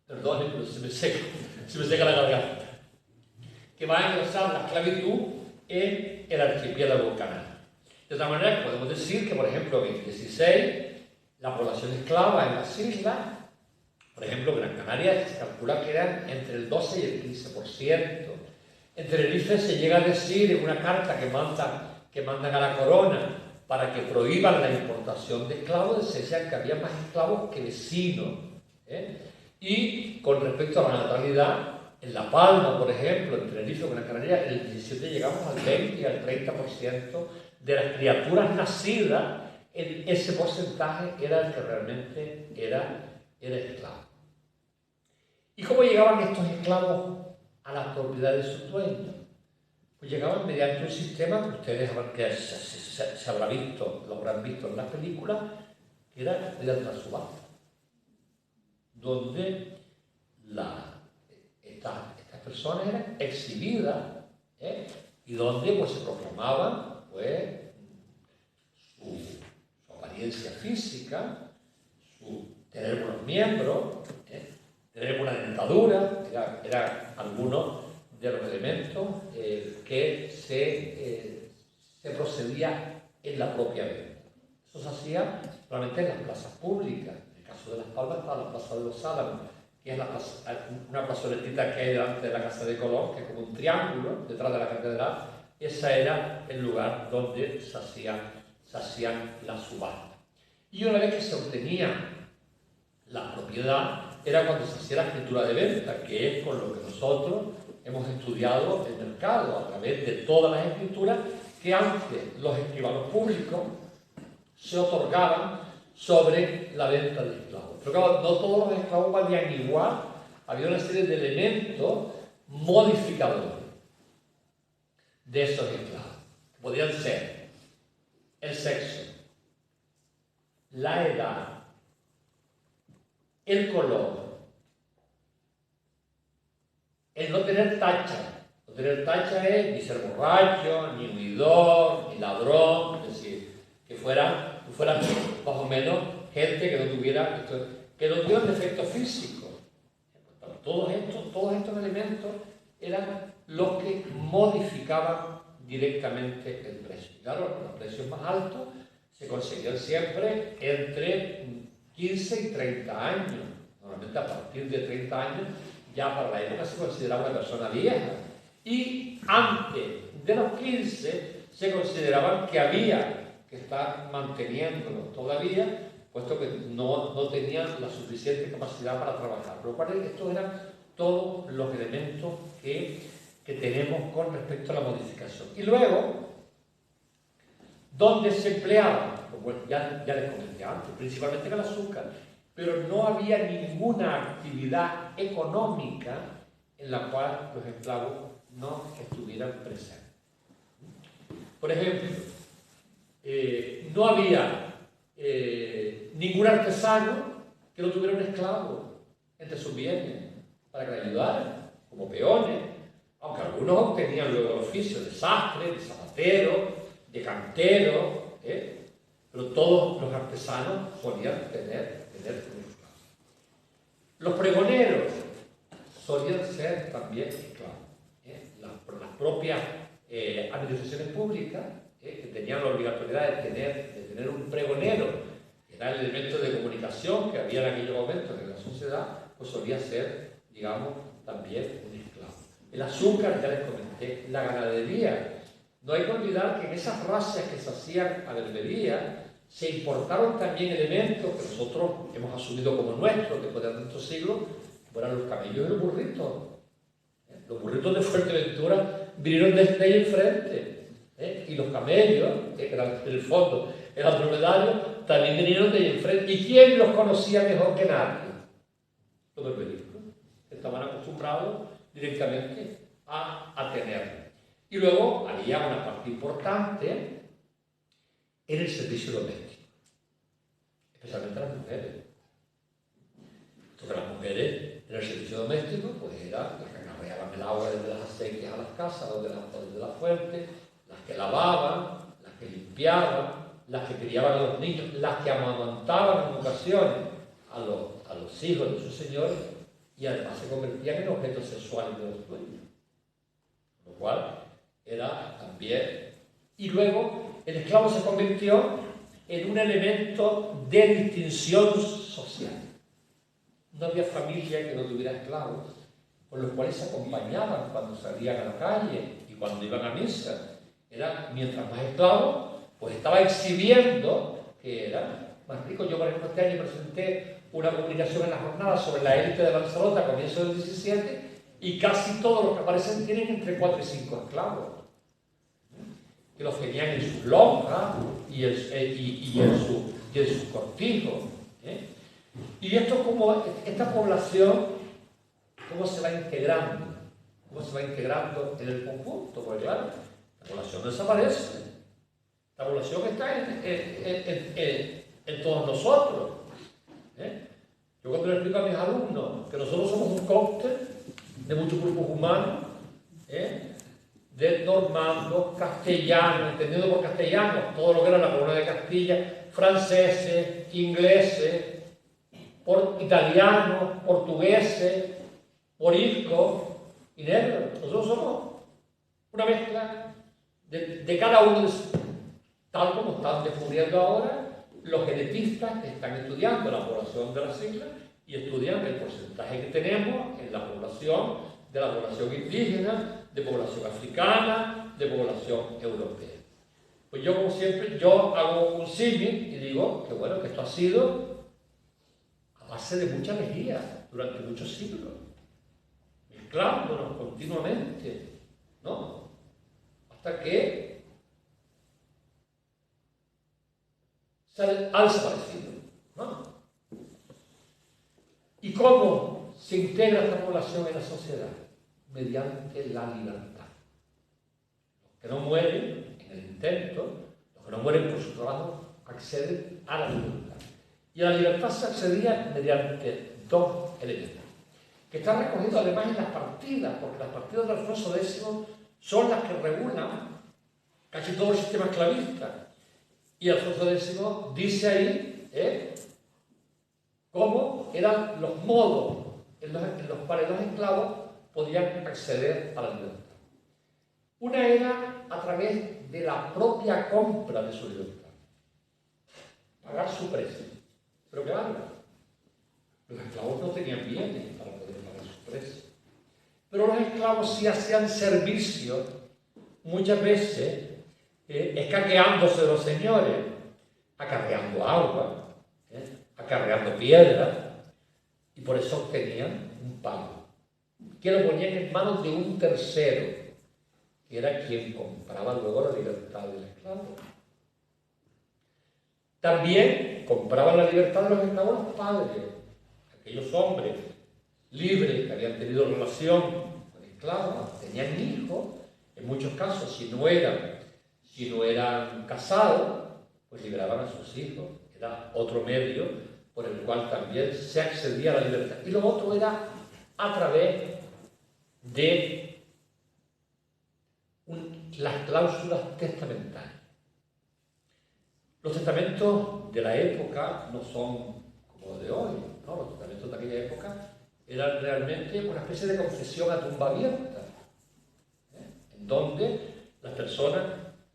Perdón, pero se me seca la garganta. Que va a engrosar la esclavitud en el archipiélago canario. De otra manera, podemos decir que, por ejemplo, en el 16, la población esclava en las islas, por ejemplo, Gran Canaria, se calcula que eran entre el 12 y el 15%. En Tenerife se llega a decir en una carta que mandan a la corona para que prohíban la importación de esclavos, se decía que había más esclavos que vecinos. Y con respecto a la natalidad, En La Palma, por ejemplo, en Tenerife, en Gran Canaria, en el 17 llegamos al 20 y al 30% de las criaturas nacidas, ese porcentaje era el que realmente era esclavo. ¿Y cómo llegaban estos esclavos a la propiedad de sus dueños? Pues llegaban mediante un sistema que ustedes que se habrá visto, lo habrán visto en las películas, que era mediante la subasta, donde estas personas eran exhibidas, y donde pues se proclamaban pues su apariencia física, tener buenos miembros, tener buena dentadura, eran algunos de los elementos que se procedía en la propia venta. Eso se hacía solamente en las plazas públicas. En el caso de Las Palmas está la Plaza de los Álamos, que es una plazoletita que hay delante de la Casa de Colón, que es como un triángulo detrás de la catedral. Ese era el lugar donde se hacían las subastas. Y una vez que se obtenía la propiedad, era cuando se hacía la escritura de venta, que es con lo que nosotros hemos estudiado el mercado, a través de todas las escrituras que antes los escribanos públicos se otorgaban sobre la venta de esclavos. Pero claro, no todos los esclavos valían igual, había una serie de elementos modificadores de esos esclavos. Podían ser el sexo, la edad, el color, el no tener tacha. No tener tacha es ni ser borracho, ni huidor, ni ladrón, es decir, que fueran más o menos gente que no tuviera defectos físicos. Todos estos elementos eran los que modificaban directamente el precio. Claro, los precios más altos se conseguían siempre entre 15 y 30 años. Normalmente a partir de 30 años ya para la época se consideraba una persona vieja. Y antes de los 15 se consideraban que había que estar manteniéndolos todavía, puesto que no tenían la suficiente capacidad para trabajar. Por lo cual estos eran todos los elementos que tenemos con respecto a la modificación. Y luego, ¿dónde se empleaban? Pues ya les comenté antes, principalmente en el azúcar, pero no había ninguna actividad económica en la cual los esclavos no estuvieran presentes. Por ejemplo, no había ningún artesano que no tuviera un esclavo entre sus bienes para que le ayudaran, como peones, aunque algunos obtenían luego el oficio de sastre, de zapatero, de cantero, pero todos los artesanos solían tener un esclavo. Los pregoneros solían ser también esclavos. Las propias administraciones públicas que tenían la obligatoriedad de tener un pregonero, que era el elemento de comunicación que había en aquellos momentos en la sociedad, pues solía ser, digamos, también un esclavo. El azúcar, ya les comenté, la ganadería. No hay que olvidar que en esas razas que se hacían a berbería se importaron también elementos que nosotros hemos asumido como nuestros después de tantos siglos, como eran los camellos y los burritos. Los burritos de Fuerteventura vinieron desde ahí enfrente. Y los camellos, que eran, en el fondo eran dromedarios, también vinieron de ahí enfrente. ¿Y quién los conocía mejor que nadie? Los berberiscos. Estaban acostumbrados directamente a tenerlo. Y luego había una parte importante en el servicio doméstico, especialmente las mujeres. Entonces las mujeres en el servicio doméstico pues eran las que acarreaban el agua desde las acequias a las casas o desde la fuente, las que lavaban, las que limpiaban, las que criaban a los niños, las que amamantaban en ocasiones a los hijos de sus señores y además se convertían en objetos sexuales de los dueños. Lo cual era también... Y luego el esclavo se convirtió en un elemento de distinción social. No había familia que no tuviera esclavos, con los cuales se acompañaban cuando salían a la calle y cuando iban a misa. Era, mientras más esclavos, pues estaba exhibiendo que era más rico. Yo, por ejemplo, este año presenté una comunicación en la jornada sobre la élite de Lanzarote a comienzos del 17 y casi todos los que aparecen tienen entre 4 y 5 esclavos, que los tenían en sus lonjas y en sus cortijos. Y esto como esta población, cómo se va integrando, en el conjunto, porque claro, la población desaparece, la población está en todos nosotros. Yo cuando le explico a mis alumnos que nosotros somos un cóctel de muchos grupos humanos, de normandos, castellanos, entendiendo por castellanos todo lo que era la corona de Castilla, franceses, ingleses, italianos, portugueses, moriscos y negros. Nosotros somos una mezcla de cada uno, tal como están descubriendo ahora los genetistas que están estudiando la población de las islas y estudian el porcentaje que tenemos en la población, de la población indígena, de población africana, de población europea. Pues yo, como siempre, yo hago un símil y digo que bueno, que esto ha sido a base de mucha energía durante muchos siglos, mezclándonos continuamente, ¿no? Hasta que ha desaparecido, ¿no? ¿Y cómo se integra esta población en la sociedad? Mediante la libertad. Los que no mueren en el intento, los que no mueren por su trabajo, acceden a la libertad. Y a la libertad se accedía mediante dos elementos, que están recogidos además en las partidas, porque las partidas de Alfonso X son las que regulan casi todo el sistema esclavista. Y Alfonso X dice ahí cómo eran los modos en los cuales los esclavos podían acceder a la libertad. Una era a través de la propia compra de su libertad, pagar su precio. Pero claro, los esclavos no tenían bienes para poder pagar su precio. Pero los esclavos sí hacían servicio, muchas veces, escaqueándose de los señores, acarreando agua, acarreando piedra, y por eso obtenían un pago, que lo ponían en manos de un tercero, que era quien compraba luego la libertad del esclavo. También compraban la libertad de los esclavos los padres, aquellos hombres libres que habían tenido relación con esclavos, tenían hijos, en muchos casos, si no eran casados, pues liberaban a sus hijos. Era otro medio por el cual también se accedía a la libertad. Y lo otro era a través de las cláusulas testamentarias. Los testamentos de la época no son como los de hoy, ¿no? Los testamentos de aquella época eran realmente una especie de confesión a tumba abierta, en donde las personas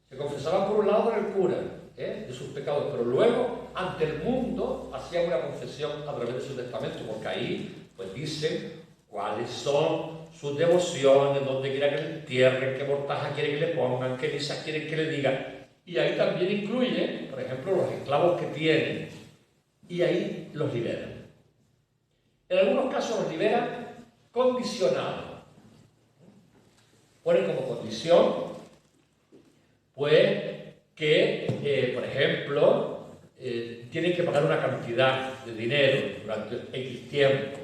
se confesaban por un lado con el cura de sus pecados, pero luego ante el mundo hacían una confesión a través de su testamento, porque ahí pues dicen cuáles son sus devociones, dónde quieren que le entierren, qué mortaja quieren que le pongan, qué misas quieren que le digan. Y ahí también incluye, por ejemplo, los esclavos que tienen, y ahí los liberan. En algunos casos los liberan condicionados. Ponen como condición, pues, que, por ejemplo, tienen que pagar una cantidad de dinero durante X tiempo.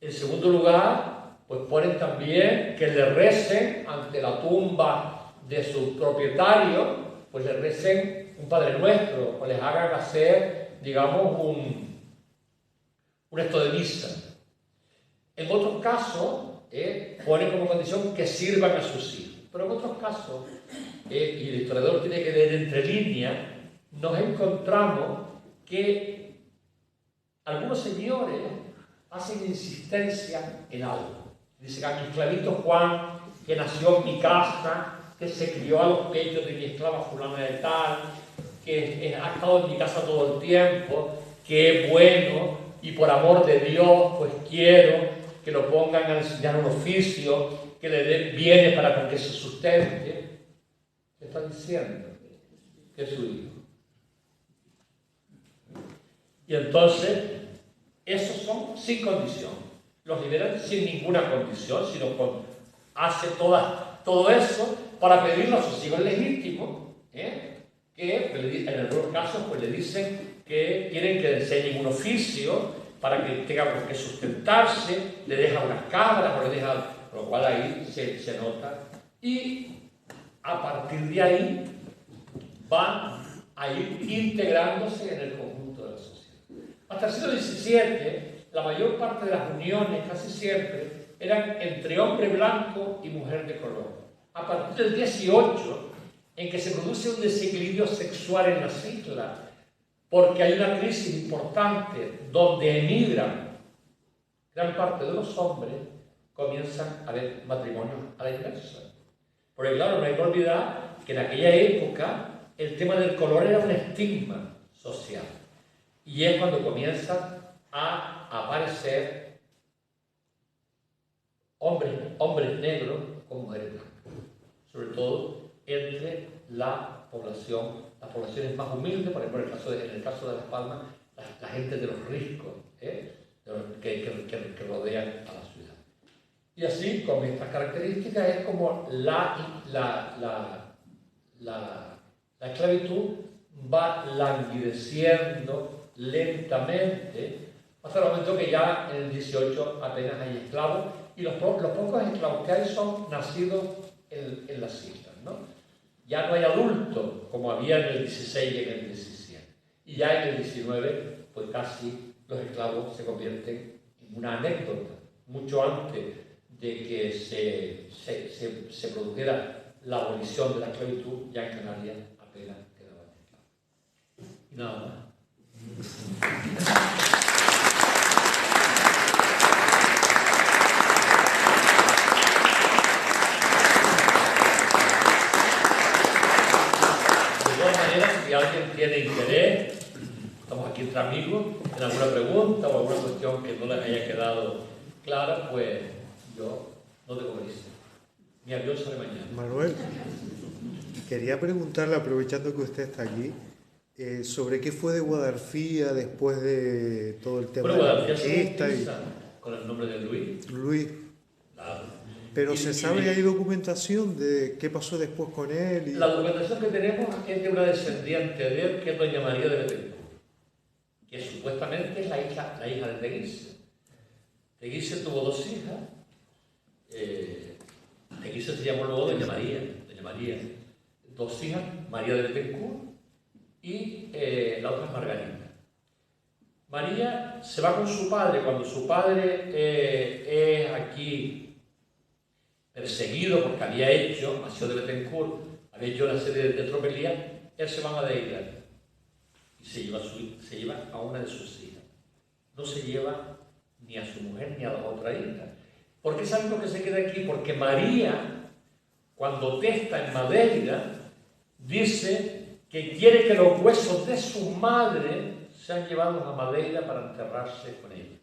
En segundo lugar, pues ponen también que le recen ante la tumba de su propietario, pues le recen un Padre Nuestro, o les hagan hacer, digamos, un esto de misa. En otros casos, ponen como condición que sirvan a sus hijos. Pero en otros casos, y el historiador tiene que leer entre líneas, nos encontramos que algunos señores hacen insistencia en algo. Dicen a mi esclavito Juan, que nació en mi casa, que se crió a los pechos de mi esclava fulana de tal, que ha estado en mi casa todo el tiempo, que es bueno y por amor de Dios pues quiero que lo pongan a enseñar un oficio, que le den bienes para con que se sustente. ¿Qué está diciendo? Que es su hijo. Y entonces, esos son sin condición. los liberan sin ninguna condición, sino hace todo eso para pedirle a sus hijos legítimos, que en algunos casos pues, le dicen que quieren que le enseñen un oficio para que tenga por qué sustentarse, le dejan unas cabras, o le dejan, por lo cual ahí se nota. Y a partir de ahí van a ir integrándose en el conjunto de la sociedad. Hasta el siglo XVII, la mayor parte de las uniones, casi siempre, eran entre hombre blanco y mujer de color. A partir del XVIII, en que se produce un desequilibrio sexual en las islas, porque hay una crisis importante donde emigran gran parte de los hombres, comienzan a haber matrimonios a la inversa. Porque claro, no hay que olvidar que en aquella época el tema del color era un estigma social. Y es cuando comienzan a aparecer hombres negros con mujeres blancas. Sobre todo entre las poblaciones más humildes, por ejemplo, en el caso de Las Palmas, la gente de los riscos, que rodean a la ciudad. Y así, con estas características, es como la esclavitud va languideciendo lentamente, hasta el momento que ya en el 18 apenas hay esclavos, y los pocos esclavos que hay son nacidos en las islas, ¿no? Ya no hay adultos, como había en el 16 y en el 17. Y ya en el 19, pues casi los esclavos se convierten en una anécdota. Mucho antes de que se produjera la abolición de la esclavitud, ya en Canarias apenas quedaban esclavos. Y nada más. Si alguien tiene interés, estamos aquí entre amigos, en alguna pregunta o alguna cuestión que no les haya quedado clara, pues yo no tengo prisa. Mi avión sale mañana. Manuel, quería preguntarle, aprovechando que usted está aquí, sobre qué fue de Guadarfía después de todo el tema de la conquista con el nombre de Luis. Luis. Claro. Pero se sabe, hay documentación de qué pasó después con él. La documentación que tenemos es de una descendiente de él, que es doña María de Betancourt, que supuestamente es la hija de Teguise. Teguise tuvo dos hijas. Teguise se llamó luego doña María. Dos hijas, María de Betancourt y la otra es Margarita. María se va con su padre cuando su padre es aquí perseguido porque había hecho, Mació de Betancourt, había hecho una serie de tropelías. Él se va a Madeira y se lleva a una de sus hijas. No se lleva ni a su mujer ni a la otra hija. ¿Por qué saben lo que se queda aquí? Porque María, cuando testa en Madeira, dice que quiere que los huesos de su madre sean llevados a Madeira para enterrarse con ella.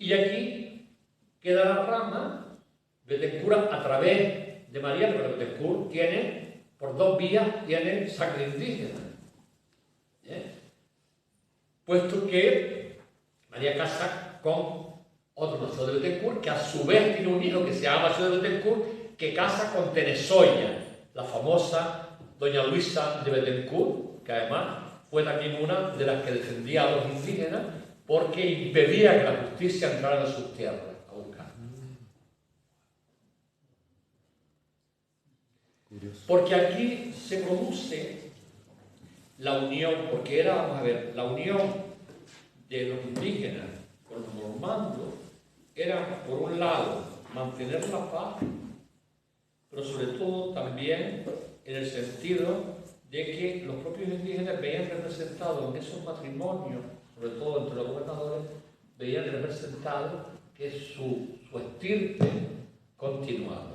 Y aquí queda la rama. Betancourt a través de María, pero Betancourt tiene, por dos vías, tiene sangre indígena. Puesto que María casa con otro Mació de Betancourt, que a su vez tiene un hijo que se llama Mació de Betancourt, que casa con Tenesoya, la famosa doña Luisa de Betancourt, que además fue también una de las que defendía a los indígenas porque impedía que la justicia entrara en sus tierras a buscar. Porque aquí se produce la unión, porque era, vamos a ver, la unión de los indígenas con los normandos era, por un lado, mantener la paz, pero sobre todo también en el sentido de que los propios indígenas veían representados en esos matrimonios, sobre todo entre los gobernadores, veían representado que su estirpe continuaba.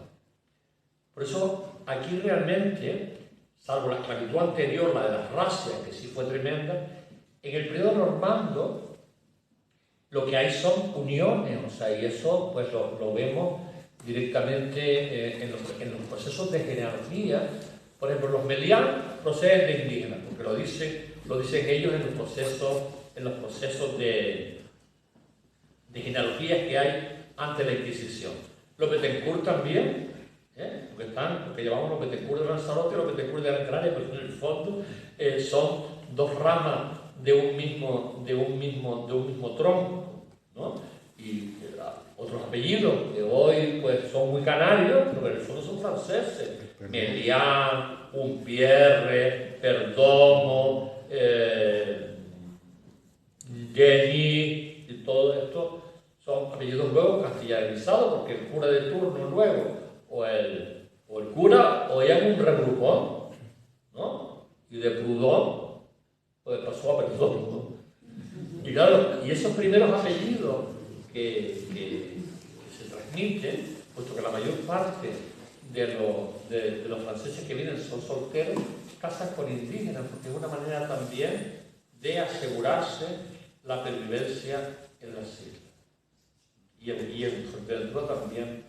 Por eso aquí realmente, salvo la esclavitud anterior, la de las racias, que sí fue tremenda, en el periodo normando lo que hay son uniones, o sea, y eso pues lo vemos directamente en los procesos de genealogía. Por ejemplo, los Melián proceden de indígenas, porque lo dicen ellos en los procesos de genealogía que hay ante la Inquisición. Los Betancourt también, porque llevamos los Betancourt de Lanzarote y los Betancourt de Gran Canaria, pero en el fondo son dos ramas de un mismo tronco, ¿no? Y otros apellidos que hoy pues, son muy canarios, pero en el fondo son franceses. Melián, Umpierre, Perdomo, Jenny, y todo esto son apellidos luego castellanizados, porque el cura de turno luego, o el cura, o ya un regrupón, ¿no? Y de Proudhon, pues pasó a Perdomo, ¿no? Y claro, y esos primeros apellidos que se transmiten, puesto que la mayor parte de los franceses que vienen son solteros, casan con indígenas, porque es una manera también de asegurarse la pervivencia en las islas. Y en Fuerteventura también.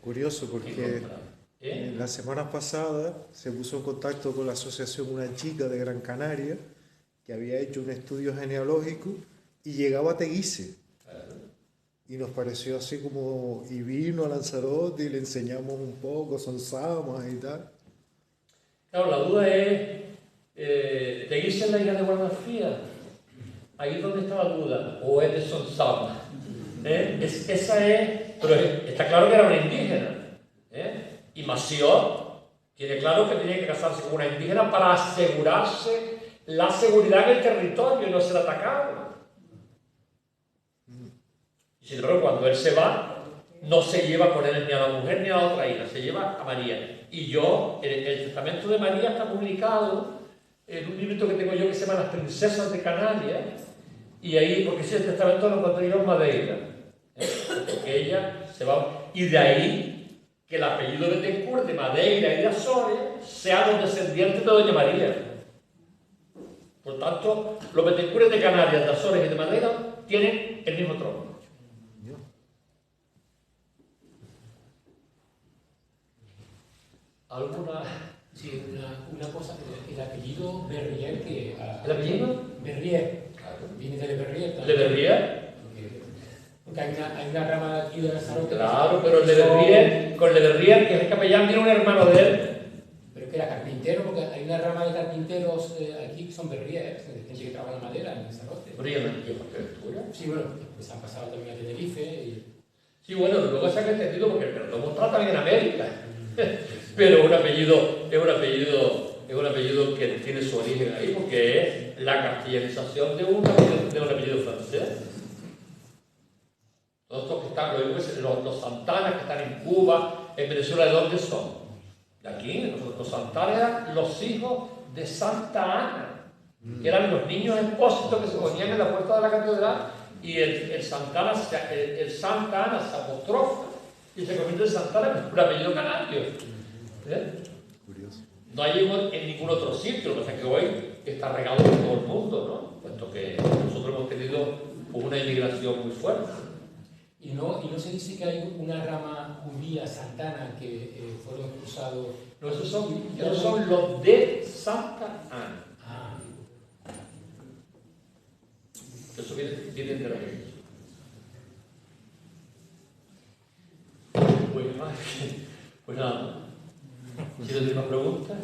Curioso, porque la semana pasada se puso en contacto con la asociación una chica de Gran Canaria que había hecho un estudio genealógico y llegaba a Teguise. Y nos pareció así como, y vino a Lanzarote y le enseñamos un poco, son samas y tal. Claro, la duda es, ¿Teguise es la isla de Guadalfía? Ahí es donde está la duda, o es de Sonsama. Esa es, pero está claro que era una indígena. Y Mació tiene claro que tenía que casarse con una indígena para asegurarse la seguridad en el territorio y no ser atacado. Y sin embargo, cuando él se va, no se lleva con él ni a la mujer ni a la otra hija, se lleva a María. Y yo, el testamento de María está publicado en un librito que tengo yo que se llama Las Princesas de Canarias, y ahí, porque ese testamento lo encontré yo en Madeira, porque ella se va, y de ahí que el apellido de Betancourt, de Madeira y de Azores, sean los descendientes de Doña María. Por tanto, los Betancourt de Canarias, de Azores y de Madeira tienen el mismo tronco. ¿Alguna? Sí, una cosa, el apellido Berrier, que... ¿El apellido? Berrier, viene de Berrier. ¿De Berrier? Porque hay una rama aquí de Lanzarote. Claro, pero el de Berrier, con el de Berrier, que es el capellán, viene un hermano de él. Pero que era carpintero, porque hay una rama de carpinteros aquí que son Berrier, gente que trabaja en madera en Lanzarote. Berrier no entiendo por qué. Sí, bueno, pues han pasado también a Tenerife y... Sí, bueno, luego se ha entendido porque el Perdomo está también en América. Pero es un apellido que tiene su origen ahí, porque es la castellanización de un apellido francés. Todos estos que están, los Santanas que están en Cuba, en Venezuela, ¿de dónde son? De aquí. Los Santanas eran los hijos de Santa Ana, que eran los niños expósitos que se ponían en la puerta de la catedral, y el Santa Ana se apostrofa y se convierte en Santa Ana, que es un apellido canario. Curioso. No hay en ningún otro sitio, lo que pasa es que hoy está regado por todo el mundo, ¿no? Puesto que nosotros hemos tenido una inmigración muy fuerte. Y no se dice que hay una rama judía santana que fueron expulsados. No, esos son los de Santa Ana. Ah. Eso viene de la Biblia. Pues nada. ¿Tienes una pregunta?